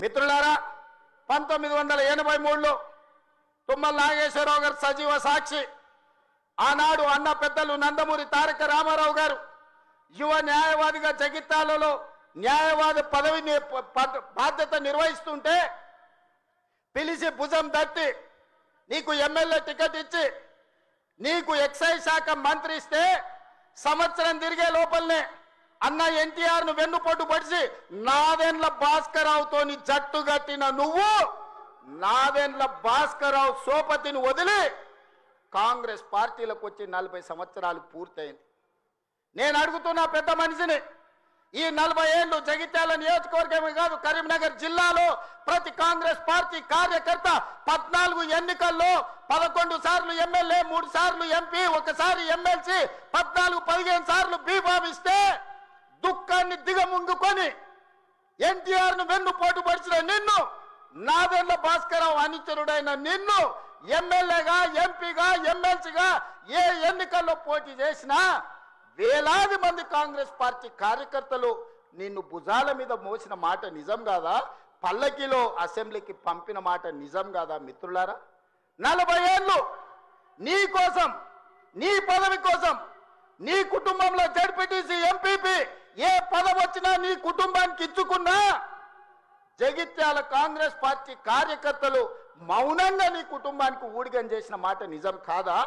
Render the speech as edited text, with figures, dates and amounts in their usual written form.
మిత్రులారా 1983లో తుమ్మల నాగేశ్వరరావు గారు సజీవ సాక్షి. ఆనాడు అన్న పెద్దలు నందమూరి తారక రామారావు గారు యువ న్యాయవాదిగా జగిత్యాలలో న్యాయవాది పదవిని బాధ్యత నిర్వహిస్తుంటే పిలిచి భుజం తట్టి నీకు ఎమ్మెల్యే టికెట్ ఇచ్చి నీకు ఎక్సైజ్ శాఖ మంత్రి ఇస్తే సంవత్సరం తిరిగే లోపలనే అన్న ఎన్టీఆర్ను వెన్నుపోటు పడిచి నాదెండ్ల భాస్కరరావుతోని జట్టు కట్టిన నువ్వు నాదెండ్ల భాస్కరరావు సోపతిని వదిలి కాంగ్రెస్ పార్టీలకు వచ్చి 40 సంవత్సరాలు పూర్తయింది. నేను అడుగుతున్నా పెద్ద మనిషిని, ఈ 40 ఏళ్ళు జగిత్యాల నియోజకవర్గమే కాదు కరీంనగర్ జిల్లాలో ప్రతి కాంగ్రెస్ పార్టీ కార్యకర్త 14 ఎన్నికల్లో 11 సార్లు ఎమ్మెల్యే, 3 సార్లు ఎంపీ, ఒకసారి ఎమ్మెల్సీ, 14-15 సార్లు బీఫామిస్తే దుఃఖాన్ని దిగముంగుకొని ఎన్టీఆర్ను వెన్నుపోటు పడిచిన నిన్ను, నాదెండ్ల భాస్కరరావు అనుచరుడైన నిన్ను ఎమ్మెల్యేగా, ఎంపీగా, ఎమ్మెల్సీగా ఏ ఎన్నికల్లో పోటీ చేసినా వేలాది మంది కాంగ్రెస్ పార్టీ కార్యకర్తలు నిన్ను భుజాల మీద మోసిన మాట నిజం కాదా? పల్లకిలో అసెంబ్లీకి పంపిన మాట నిజం కాదా? మిత్రులారా, 40 ఏళ్ళు నీ కోసం, నీ పదవి కోసం, నీ కుటుంబంలో జడ్పీటీసీ, ఎంపీపీ ఏ పదవి వచ్చినా నీ కుటుంబానికి ఇచ్చుకున్నా జగిత్యాల కాంగ్రెస్ పార్టీ కార్యకర్తలు మౌనంగా నీ కుటుంబానికి ఊడిగం చేసిన మాట నిజం కాదా?